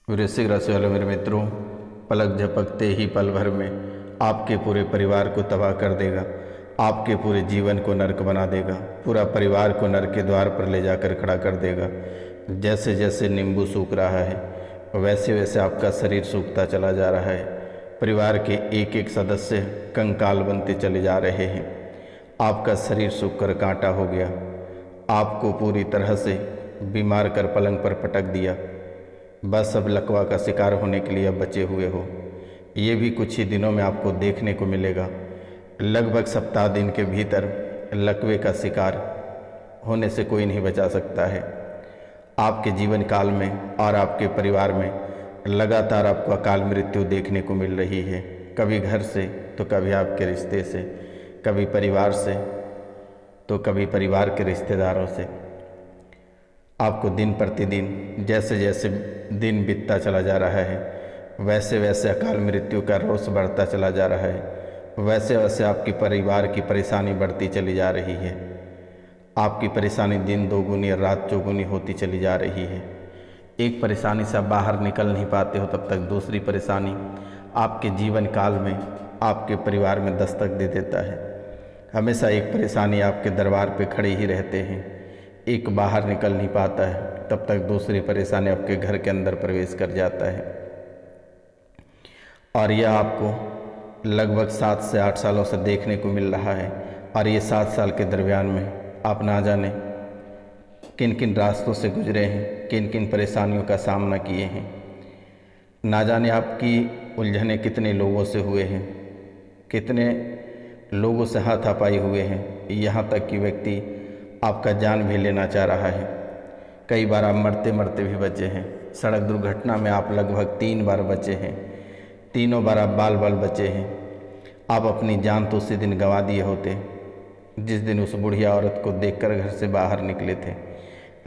वृश्चिक राशि वाले मेरे मित्रों, पलक झपकते ही पल भर में आपके पूरे परिवार को तबाह कर देगा। आपके पूरे जीवन को नर्क बना देगा। पूरा परिवार को नर्क के द्वार पर ले जाकर खड़ा कर देगा। जैसे जैसे नींबू सूख रहा है वैसे वैसे आपका शरीर सूखता चला जा रहा है। परिवार के एक एक सदस्य कंकाल बनते चले जा रहे हैं। आपका शरीर सूख कर कांटा हो गया। आपको पूरी तरह से बीमार कर पलंग पर पटक दिया। बस अब लकवा का शिकार होने के लिए अब बचे हुए हो। ये भी कुछ ही दिनों में आपको देखने को मिलेगा। लगभग सप्ताह दिन के भीतर लकवे का शिकार होने से कोई नहीं बचा सकता है। आपके जीवन काल में और आपके परिवार में लगातार आपको अकाल मृत्यु देखने को मिल रही है। कभी घर से तो कभी आपके रिश्ते से, कभी परिवार से तो कभी परिवार के रिश्तेदारों से। आपको दिन प्रतिदिन जैसे जैसे दिन बीतता चला जा रहा है वैसे वैसे अकाल मृत्यु का रोष बढ़ता चला जा रहा है। वैसे वैसे आपके परिवार की परेशानी बढ़ती चली जा रही है। आपकी परेशानी दिन दोगुनी और रात चौगुनी होती चली जा रही है। एक परेशानी से आप बाहर निकल नहीं पाते हो, तब तक दूसरी परेशानी आपके जीवन काल में आपके परिवार में दस्तक दे देता है। हमेशा एक परेशानी आपके दरबार पे खड़े ही रहते हैं। एक बाहर निकल नहीं पाता है, तब तक दूसरी परेशानी आपके घर के अंदर प्रवेश कर जाता है। और यह आपको लगभग 7 से 8 सालों से देखने को मिल रहा है। और ये 7 साल के दरमियान में आप ना जाने किन किन रास्तों से गुजरे हैं, किन किन परेशानियों का सामना किए हैं। ना जाने आपकी उलझने कितने लोगों से हुए हैं, कितने लोगों से हाथापाई हुए हैं। यहाँ तक कि व्यक्ति आपका जान भी लेना चाह रहा है। कई बार आप मरते मरते भी बचे हैं। सड़क दुर्घटना में आप लगभग 3 बार बचे हैं। तीनों बार आप बाल बाल बचे हैं। आप अपनी जान तो उसी दिन गंवा दिए होते जिस दिन उस बुढ़िया औरत को देखकर घर से बाहर निकले थे,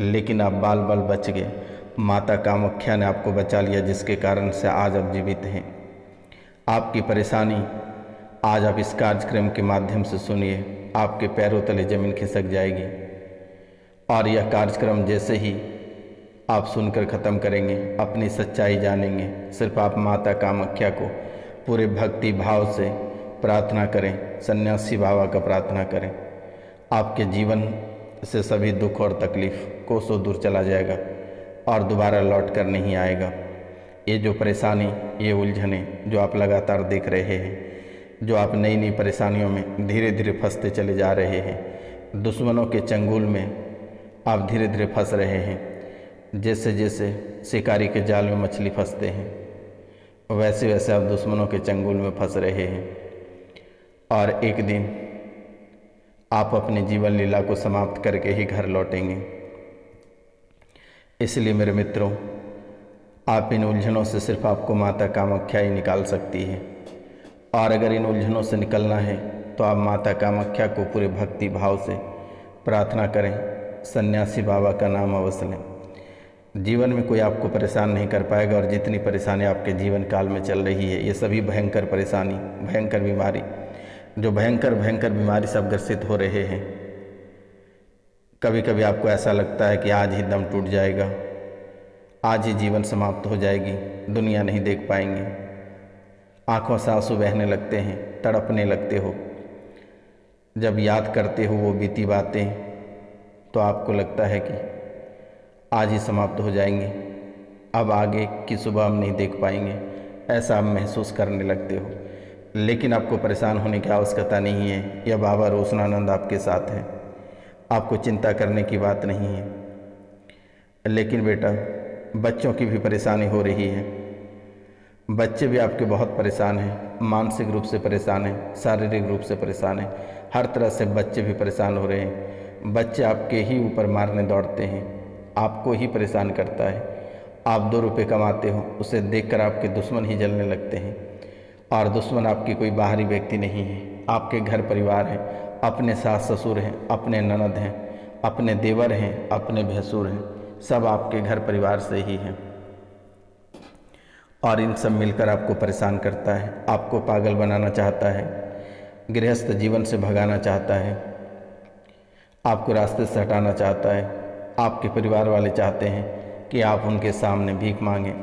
लेकिन आप बाल बाल बच गए। माता कामाख्या ने आपको बचा लिया, जिसके कारण से आज आप जीवित हैं। आपकी परेशानी आज आप इस कार्यक्रम के माध्यम से सुनिए, आपके पैरों तले जमीन खिसक जाएगी। और यह कार्यक्रम जैसे ही आप सुनकर ख़त्म करेंगे, अपनी सच्चाई जानेंगे। सिर्फ आप माता कामाख्या को पूरे भक्ति भाव से प्रार्थना करें, सन्यासी बाबा का प्रार्थना करें। आपके जीवन से सभी दुख और तकलीफ़ कोसों दूर चला जाएगा और दोबारा लौट कर नहीं आएगा। ये जो परेशानी, ये उलझने जो आप लगातार देख रहे हैं, जो आप नई नई परेशानियों में धीरे धीरे फंसते चले जा रहे हैं, दुश्मनों के चंगुल में आप धीरे धीरे फंस रहे हैं। जैसे जैसे शिकारी के जाल में मछली फंसते हैं वैसे वैसे आप दुश्मनों के चंगुल में फंस रहे हैं। और एक दिन आप अपने जीवन लीला को समाप्त करके ही घर लौटेंगे। इसलिए मेरे मित्रों, आप इन उलझनों से सिर्फ आपको माता कामाख्या ही निकाल सकती है। और अगर इन उलझनों से निकलना है तो आप माता कामाख्या को पूरे भक्ति भाव से प्रार्थना करें, सन्यासी बाबा का नाम अवश्य लें। जीवन में कोई आपको परेशान नहीं कर पाएगा। और जितनी परेशानी आपके जीवन काल में चल रही है, ये सभी भयंकर परेशानी, भयंकर बीमारी, जो भयंकर भयंकर बीमारी से आप ग्रसित हो रहे हैं। कभी कभी आपको ऐसा लगता है कि आज ही दम टूट जाएगा, आज ही जीवन समाप्त हो जाएगी, दुनिया नहीं देख पाएंगे। आंखों से आंसू बहने लगते हैं, तड़पने लगते हो। जब याद करते हो वो बीती बातें तो आपको लगता है कि आज ही समाप्त हो जाएंगे, अब आगे की सुबह हम नहीं देख पाएंगे, ऐसा आप महसूस करने लगते हो। लेकिन आपको परेशान होने की आवश्यकता नहीं है। यह बाबा रोशनानंद आपके साथ है, आपको चिंता करने की बात नहीं है। लेकिन बेटा, बच्चों की भी परेशानी हो रही है। बच्चे भी आपके बहुत परेशान हैं, मानसिक रूप से परेशान हैं, शारीरिक रूप से परेशान हैं। हर तरह से बच्चे भी परेशान हो रहे हैं। बच्चे आपके ही ऊपर मारने दौड़ते हैं, आपको ही परेशान करता है। आप 2 रुपये कमाते हो, उसे देखकर आपके दुश्मन ही जलने लगते हैं। और दुश्मन आपकी कोई बाहरी व्यक्ति नहीं है, आपके घर परिवार है, अपने सास ससुर हैं, अपने ननद हैं, अपने देवर हैं, अपने भैंसुर हैं, सब आपके घर परिवार से ही हैं। और इन सब मिलकर आपको परेशान करता है, आपको पागल बनाना चाहता है, गृहस्थ जीवन से भगाना चाहता है, आपको रास्ते से हटाना चाहता है। आपके परिवार वाले चाहते हैं कि आप उनके सामने भीख मांगें,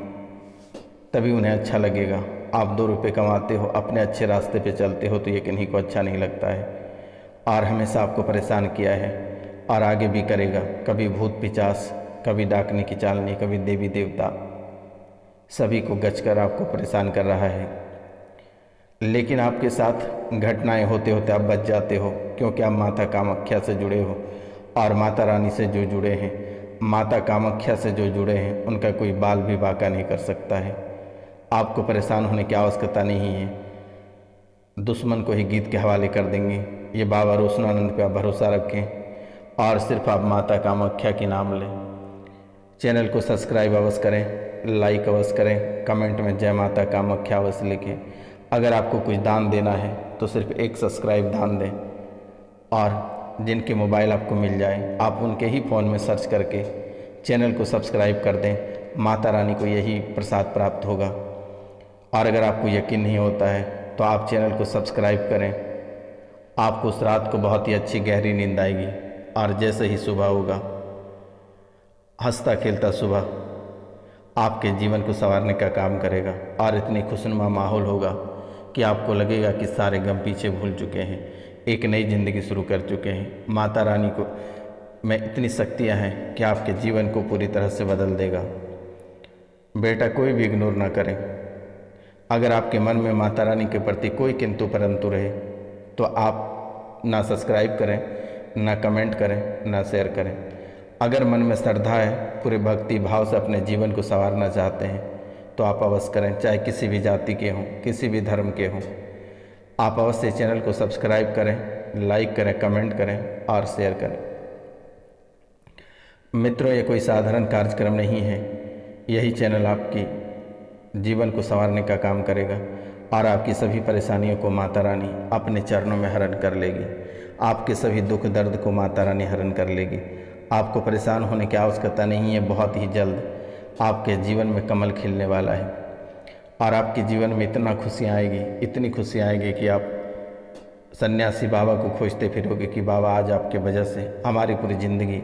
तभी उन्हें अच्छा लगेगा। आप 2 रुपये कमाते हो, अपने अच्छे रास्ते पे चलते हो, तो ये किन्हीं को अच्छा नहीं लगता है और हमेशा आपको परेशान किया है और आगे भी करेगा। कभी भूत पिचास, कभी डाकने की चालनी, कभी देवी देवता, सभी को गच कर आपको परेशान कर रहा है। लेकिन आपके साथ घटनाएं होते होते आप बच जाते हो, क्योंकि आप माता कामाख्या से जुड़े हो और माता रानी से जो जुड़े हैं, माता कामाख्या से जो जुड़े हैं, उनका कोई बाल भी बांका नहीं कर सकता है। आपको परेशान होने की आवश्यकता नहीं है, दुश्मन को ही गीत के हवाले कर देंगे। ये बाबा रोशनानंद पे आप भरोसा रखें और सिर्फ आप माता कामाख्या की नाम लें। चैनल को सब्सक्राइब अवश्य करें, लाइक अवश्य करें, कमेंट में जय माता कामाख्या अवश्य लिखें। अगर आपको कुछ दान देना है तो सिर्फ एक सब्सक्राइब दान दें और जिनके मोबाइल आपको मिल जाए आप उनके ही फ़ोन में सर्च करके चैनल को सब्सक्राइब कर दें। माता रानी को यही प्रसाद प्राप्त होगा। और अगर आपको यकीन नहीं होता है तो आप चैनल को सब्सक्राइब करें, आपको उस रात को बहुत ही अच्छी गहरी नींद आएगी और जैसे ही सुबह होगा, हंसता खेलता सुबह आपके जीवन को संवारने का काम करेगा और इतनी खुशनुमा माहौल होगा कि आपको लगेगा कि सारे गम पीछे भूल चुके हैं, एक नई ज़िंदगी शुरू कर चुके हैं। माता रानी को में इतनी शक्तियाँ हैं कि आपके जीवन को पूरी तरह से बदल देगा। बेटा, कोई भी इग्नोर ना करें। अगर आपके मन में माता रानी के प्रति कोई किंतु परंतु रहे तो आप ना सब्सक्राइब करें, ना कमेंट करें, ना शेयर करें। अगर मन में श्रद्धा है, पूरे भक्ति भाव से अपने जीवन को संवारना चाहते हैं तो आप अवश्य करें, चाहे किसी भी जाति के हों, किसी भी धर्म के हों। आप अवश्य चैनल को सब्सक्राइब करें, लाइक करें, कमेंट करें और शेयर करें। मित्रों, ये कोई साधारण कार्यक्रम नहीं है। यही चैनल आपकी जीवन को संवारने का काम करेगा और आपकी सभी परेशानियों को माता रानी अपने चरणों में हरण कर लेगी। आपके सभी दुख दर्द को माता रानी हरण कर लेगी। आपको परेशान होने की आवश्यकता नहीं है। बहुत ही जल्द आपके जीवन में कमल खिलने वाला है और आपके जीवन में इतना खुशियाँ आएगी, इतनी खुशियाँ आएगी कि आप सन्यासी बाबा को खोजते फिरोगे कि बाबा आज आपके वजह से हमारी पूरी ज़िंदगी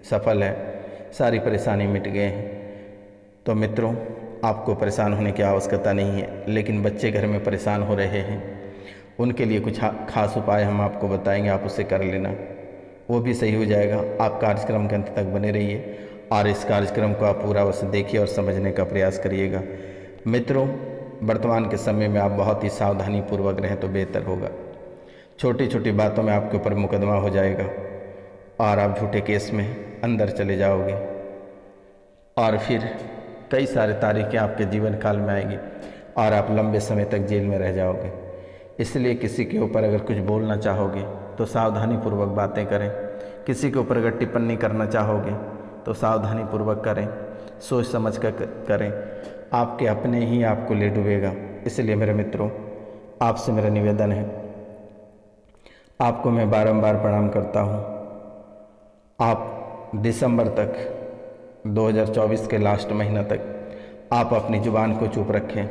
सफल है, सारी परेशानी मिट गए हैं। तो मित्रों, आपको परेशान होने की आवश्यकता नहीं है, लेकिन बच्चे घर में परेशान हो रहे हैं, उनके लिए कुछ खास उपाय हम आपको बताएंगे, आप उसे कर लेना, वो भी सही हो जाएगा। आप कार्यक्रम के अंत तक बने रहिए और इस कार्यक्रम को आप पूरा अवश्य देखिए और समझने का प्रयास करिएगा। मित्रों, वर्तमान के समय में आप बहुत ही सावधानी पूर्वक रहें तो बेहतर होगा। छोटी छोटी बातों में आपके ऊपर मुकदमा हो जाएगा और आप झूठे केस में अंदर चले जाओगे और फिर कई सारे तारीखें आपके जीवन काल में आएगी और आप लंबे समय तक जेल में रह जाओगे। इसलिए किसी के ऊपर अगर कुछ बोलना चाहोगे तो सावधानी पूर्वक बातें करें। किसी के ऊपर अगर टिप्पणी करना चाहोगे तो सावधानी पूर्वक करें, सोच समझ कर करें। आपके अपने ही आपको ले डूबेगा। इसलिए मेरे मित्रों, आपसे मेरा निवेदन है, आपको मैं बारंबार प्रणाम करता हूँ। आप दिसंबर तक 2024 के लास्ट महीना तक आप अपनी ज़ुबान को चुप रखें।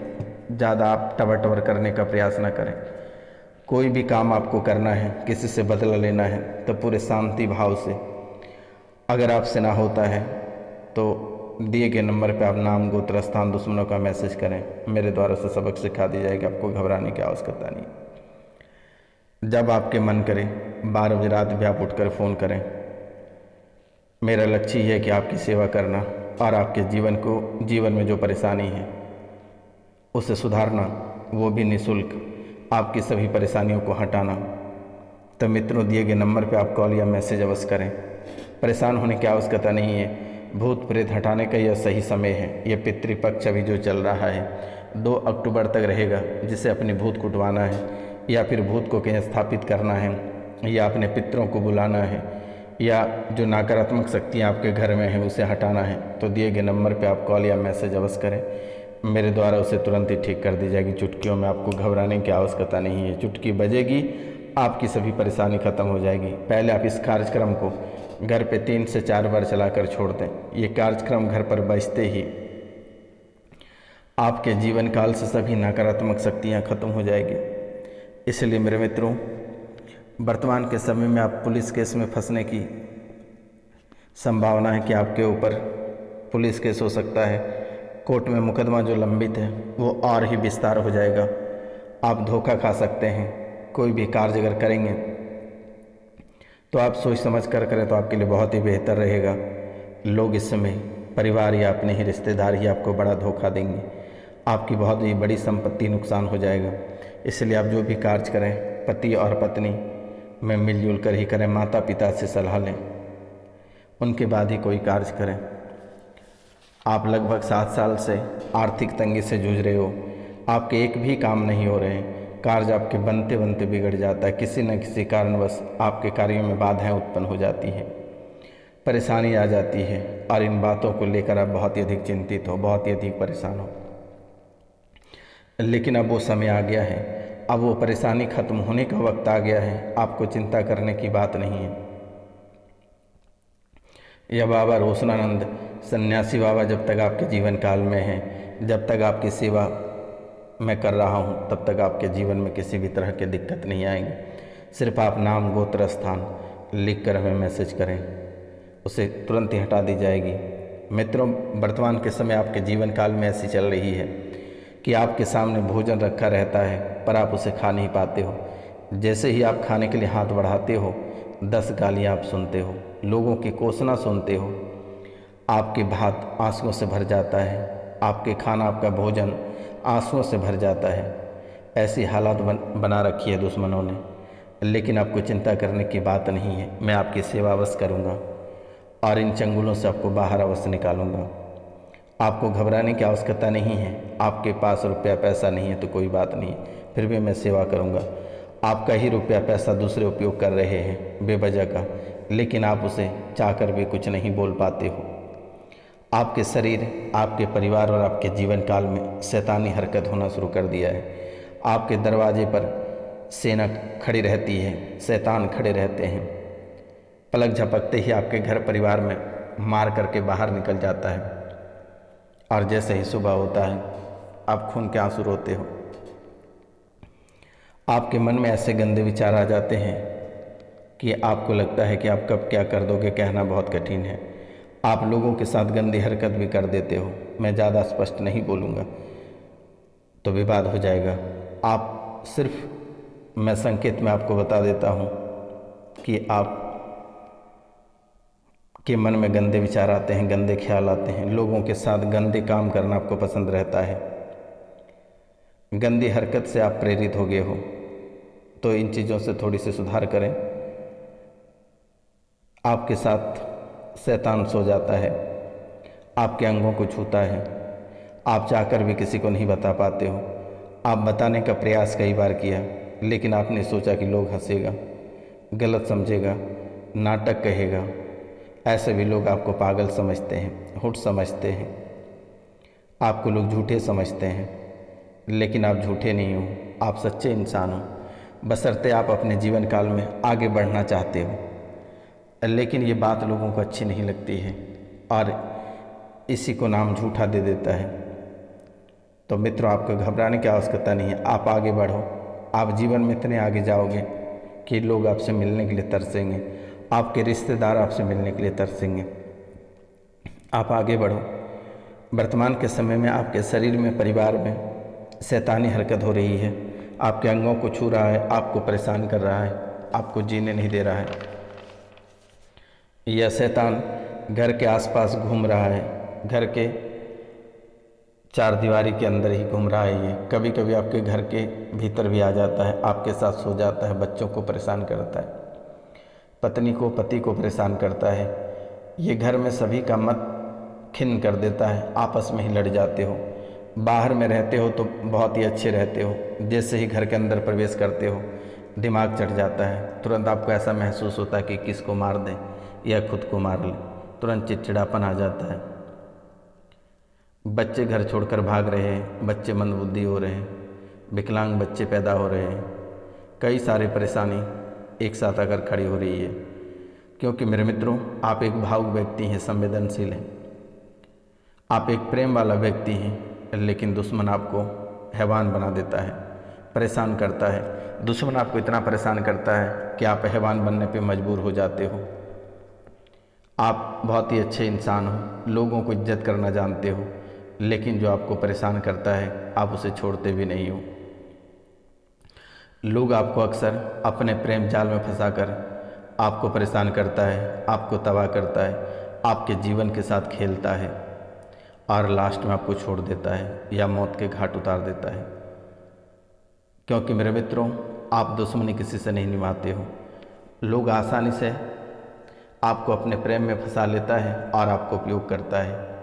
ज़्यादा आप टबर टबर करने का प्रयास ना करें। कोई भी काम आपको करना है, किसी से बदला लेना है तो पूरे शांति भाव से। अगर आपसे ना होता है तो दिए गए नंबर पे आप नाम, गोत्र, स्थान, दुश्मनों का मैसेज करें। मेरे द्वारा से सबक सिखा दी जाएगी, आपको घबराने की आवश्यकता नहीं। जब आपके मन करे 12 बजे रात भी आप उठकर फ़ोन करें। मेरा लक्ष्य है कि आपकी सेवा करना और आपके जीवन में जो परेशानी है उसे सुधारना, वो भी निःशुल्क, आपकी सभी परेशानियों को हटाना। तो मित्रों, दिए गए नंबर पे आप कॉल या मैसेज अवश्य करें। परेशान होने की आवश्यकता नहीं है। भूत प्रेत हटाने का यह सही समय है। यह पितृपक्ष अभी जो चल रहा है 2 अक्टूबर तक रहेगा, जिसे अपने भूत कुटवाना है या फिर भूत को कहीं स्थापित करना है या अपने पितरों को बुलाना है या जो नकारात्मक शक्तियाँ आपके घर में हैं उसे हटाना है, तो दिए गए नंबर पे आप कॉल या मैसेज अवश्य करें। मेरे द्वारा उसे तुरंत ही ठीक कर दी जाएगी। चुटकियों में आपको घबराने की आवश्यकता नहीं है। चुटकी बजेगी, आपकी सभी परेशानी खत्म हो जाएगी। पहले आप इस कार्यक्रम को घर पे 3 से 4 बार चलाकर छोड़ दें। ये कार्यक्रम घर पर बजते ही आपके जीवन काल से सभी नकारात्मक शक्तियाँ खत्म हो जाएगी। इसलिए मेरे मित्रों, वर्तमान के समय में आप पुलिस केस में फंसने की संभावना है कि आपके ऊपर पुलिस केस हो सकता है कोर्ट में मुकदमा जो लंबित है वो और ही विस्तार हो जाएगा। आप धोखा खा सकते हैं। कोई भी कार्य अगर करेंगे तो आप सोच समझ कर करें तो आपके लिए बहुत ही बेहतर रहेगा। लोग इस समय परिवार या अपने ही रिश्तेदार ही आपको बड़ा धोखा देंगे। आपकी बहुत ही बड़ी संपत्ति नुकसान हो जाएगा। इसलिए आप जो भी कार्य करें पति और पत्नी में मिलजुल कर ही करें। माता पिता से सलाह लें, उनके बाद ही कोई कार्य करें। आप लगभग 7 साल से आर्थिक तंगी से जूझ रहे हो। आपके एक भी काम नहीं हो रहे हैं। कार्य आपके बनते बनते बिगड़ जाता है। किसी न किसी कारणवश आपके कार्यों में बाधाएं उत्पन्न हो जाती हैं, परेशानी आ जाती है और इन बातों को लेकर आप बहुत ही अधिक चिंतित हो, बहुत ही अधिक परेशान हो। लेकिन अब वो समय आ गया है, अब वो परेशानी खत्म होने का वक्त आ गया है। आपको चिंता करने की बात नहीं है। यह बाबा रोशनानंद सन्यासी बाबा जब तक आपके जीवन काल में हैं, जब तक आपकी सेवा मैं कर रहा हूँ, तब तक आपके जीवन में किसी भी तरह की दिक्कत नहीं आएंगी। सिर्फ आप नाम गोत्र स्थान लिख कर हमें मैसेज करें, उसे तुरंत ही हटा दी जाएगी। मित्रों, वर्तमान के समय आपके जीवन काल में ऐसी चल रही है कि आपके सामने भोजन रखा रहता है पर आप उसे खा नहीं पाते हो। जैसे ही आप खाने के लिए हाथ बढ़ाते हो 10 गालियाँ आप सुनते हो, लोगों की कोसना सुनते हो। आपके भात आंसुओं से भर जाता है, आपके खाना आपका भोजन आंसुओं से भर जाता है। ऐसी हालात बना रखी है दुश्मनों ने। लेकिन आपको चिंता करने की बात नहीं है। मैं आपकी सेवा अवश्य करूँगा और इन चंगुलों से आपको बाहर अवश्य निकालूंगा। आपको घबराने की आवश्यकता नहीं है। आपके पास रुपया पैसा नहीं है तो कोई बात नहीं, फिर भी मैं सेवा करूंगा। आपका ही रुपया पैसा दूसरे उपयोग कर रहे हैं बेवजह का, लेकिन आप उसे चाहकर भी कुछ नहीं बोल पाते हो। आपके शरीर, आपके परिवार और आपके जीवन काल में शैतानी हरकत होना शुरू कर दिया है। आपके दरवाजे पर सेना खड़ी रहती है, शैतान खड़े रहते हैं। पलक झपकते ही आपके घर परिवार में मार करके बाहर निकल जाता है और जैसे ही सुबह होता है आप खून के आंसू रोते हो। आपके मन में ऐसे गंदे विचार आ जाते हैं कि आपको लगता है कि आप कब क्या कर दोगे, कहना बहुत कठिन है। आप लोगों के साथ गंदी हरकत भी कर देते हो। मैं ज़्यादा स्पष्ट नहीं बोलूँगा तो विवाद हो जाएगा। आप सिर्फ मैं संकेत में आपको बता देता हूँ कि आप के मन में गंदे विचार आते हैं, गंदे ख्याल आते हैं। लोगों के साथ गंदे काम करना आपको पसंद रहता है। गंदी हरकत से आप प्रेरित हो गए हो, तो इन चीज़ों से थोड़ी सी सुधार करें। आपके साथ शैतान सो जाता है, आपके अंगों को छूता है। आप चाहकर भी किसी को नहीं बता पाते हो। आप बताने का प्रयास कई बार किया, लेकिन आपने सोचा कि लोग हंसेगा, गलत समझेगा, नाटक कहेगा। ऐसे भी लोग आपको पागल समझते हैं, हुट समझते हैं। आपको लोग झूठे समझते हैं, लेकिन आप झूठे नहीं हो, आप सच्चे इंसान हो। बशर्ते आप अपने जीवन काल में आगे बढ़ना चाहते हो। लेकिन ये बात लोगों को अच्छी नहीं लगती है और इसी को नाम झूठा दे देता है। तो मित्रों, आपको घबराने की आवश्यकता नहीं है। आप आगे बढ़ो। आप जीवन में इतने आगे जाओगे कि लोग आपसे मिलने के लिए तरसेंगे, आपके रिश्तेदार आपसे मिलने के लिए तरसेंगे। आप आगे बढ़ो। वर्तमान के समय में आपके शरीर में, परिवार में शैतानी हरकत हो रही है। आपके अंगों को छू रहा है, आपको परेशान कर रहा है, आपको जीने नहीं दे रहा है। यह शैतान घर के आसपास घूम रहा है, घर के चार दीवारी के अंदर ही घूम रहा है। ये कभी कभी आपके घर के भीतर भी आ जाता है, आपके साथ सो जाता है, बच्चों को परेशान करता है, पत्नी को, पति को परेशान करता है। ये घर में सभी का मत खिन्न कर देता है, आपस में ही लड़ जाते हो। बाहर में रहते हो तो बहुत ही अच्छे रहते हो, जैसे ही घर के अंदर प्रवेश करते हो दिमाग चढ़ जाता है। तुरंत आपको ऐसा महसूस होता है कि किसको मार दें या खुद को मार लें। तुरंत चिड़चिड़ापन आ जाता है। बच्चे घर छोड़कर भाग रहे हैं, बच्चे मंदबुद्धि हो रहे हैं, विकलांग बच्चे पैदा हो रहे हैं। कई सारी परेशानी एक साथ आकर खड़ी हो रही है। क्योंकि मेरे मित्रों, आप एक भावुक व्यक्ति हैं, संवेदनशील हैं, आप एक प्रेम वाला व्यक्ति हैं, लेकिन दुश्मन आपको हैवान बना देता है, परेशान करता है। दुश्मन आपको इतना परेशान करता है कि आप हैवान बनने पे मजबूर हो जाते हो। आप बहुत ही अच्छे इंसान हो, लोगों को इज्जत करना जानते हो, लेकिन जो आपको परेशान करता है आप उसे छोड़ते भी नहीं हो। लोग आपको अक्सर अपने प्रेम जाल में फंसाकर आपको परेशान करता है, आपको तबाह करता है, आपके जीवन के साथ खेलता है और लास्ट में आपको छोड़ देता है या मौत के घाट उतार देता है। क्योंकि मेरे मित्रों, आप दुश्मनी किसी से नहीं निभाते हो। लोग आसानी से आपको अपने प्रेम में फंसा लेता है और आपको उपयोग करता है,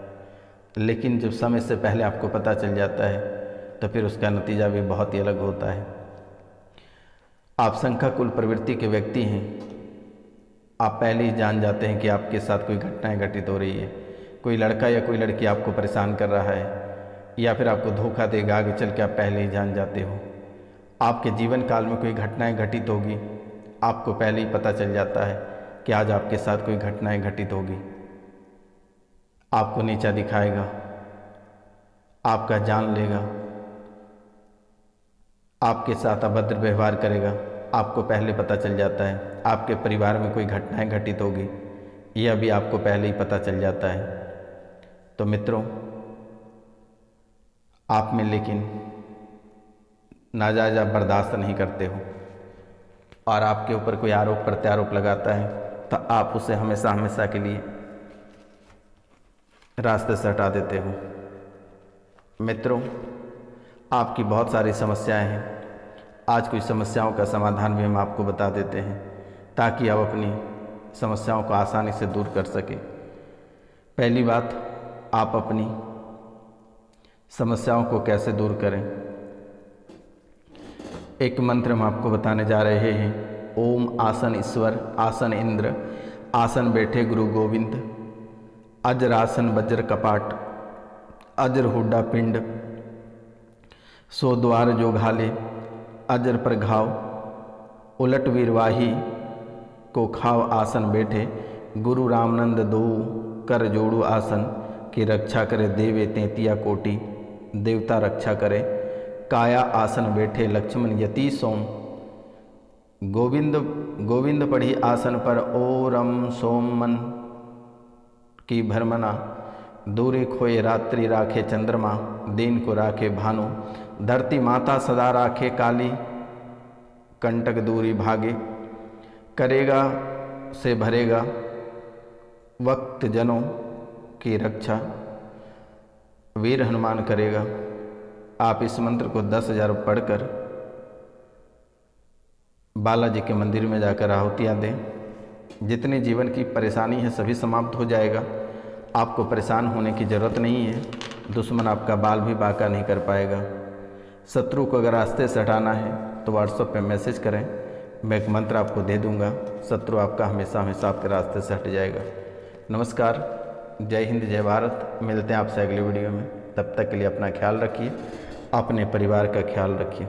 लेकिन जब समय से पहले आपको पता चल जाता है तो फिर उसका नतीजा भी बहुत ही अलग होता है। आप शंखाकुल प्रवृत्ति के व्यक्ति हैं। आप पहले ही जान जाते हैं कि आपके साथ कोई घटनाएं घटित हो रही है, कोई लड़का या कोई लड़की आपको परेशान कर रहा है या फिर आपको धोखा देगा, आगे चल के आप पहले ही जान जाते हो। आपके जीवन काल में कोई घटनाएं घटित होगी, आपको पहले ही पता चल जाता है कि आज आपके साथ कोई घटनाएं घटित होगी। आपको नीचा दिखाएगा, आपका जान लेगा, आपके साथ अभद्र व्यवहार करेगा, आपको पहले पता चल जाता है। आपके परिवार में कोई घटनाएं घटित होगी, यह भी आपको पहले ही पता चल जाता है। तो मित्रों, आप में लेकिन नाजायज़ आप बर्दाश्त नहीं करते हो और आपके ऊपर कोई आरोप प्रत्यारोप लगाता है तो आप उसे हमेशा हमेशा के लिए रास्ते से हटा देते हो। मित्रों, आपकी बहुत सारी समस्याएं हैं। आज कुछ समस्याओं का समाधान भी हम आपको बता देते हैं ताकि आप अपनी समस्याओं को आसानी से दूर कर सकें। पहली बात, आप अपनी समस्याओं को कैसे दूर करें। एक मंत्र हम आपको बताने जा रहे हैं। ओम आसन ईश्वर, आसन इंद्र, आसन बैठे गुरु गोविंद, अजर आसन वज्र कपाट, अजर हुड्डा पिंड, सो द्वार जो घाले, अजर पर घाव, उलट वीरवाही को खाव आसन बैठे, गुरु रामनंद दो कर जोड़ू आसन, की रक्षा करे देवे 33 कोटि, देवता रक्षा करे, काया आसन बैठे लक्ष्मण यति सोम, गोविंद गोविंद पढ़ी आसन पर, ओरम सोम मन की भरमना, दूरी खोए रात्रि राखे चंद्रमा, दिन को राखे भानु, धरती माता सदा राखे काली, कंटक दूरी भागे, करेगा से भरेगा वक्त जनों की रक्षा, वीर हनुमान करेगा। आप इस मंत्र को 10,000 पढ़कर बालाजी के मंदिर में जाकर आहुतियाँ दें। जितनी जीवन की परेशानी है सभी समाप्त हो जाएगा। आपको परेशान होने की ज़रूरत नहीं है। दुश्मन आपका बाल भी बांका नहीं कर पाएगा। शत्रु को अगर रास्ते से हटाना है तो व्हाट्सएप पे मैसेज करें, मैं एक मंत्र आपको दे दूंगा। शत्रु आपका हमेशा हमेशा आपके रास्ते से हट जाएगा। नमस्कार, जय हिंद, जय भारत। मिलते हैं आपसे अगली वीडियो में। तब तक के लिए अपना ख्याल रखिए, अपने परिवार का ख्याल रखिए।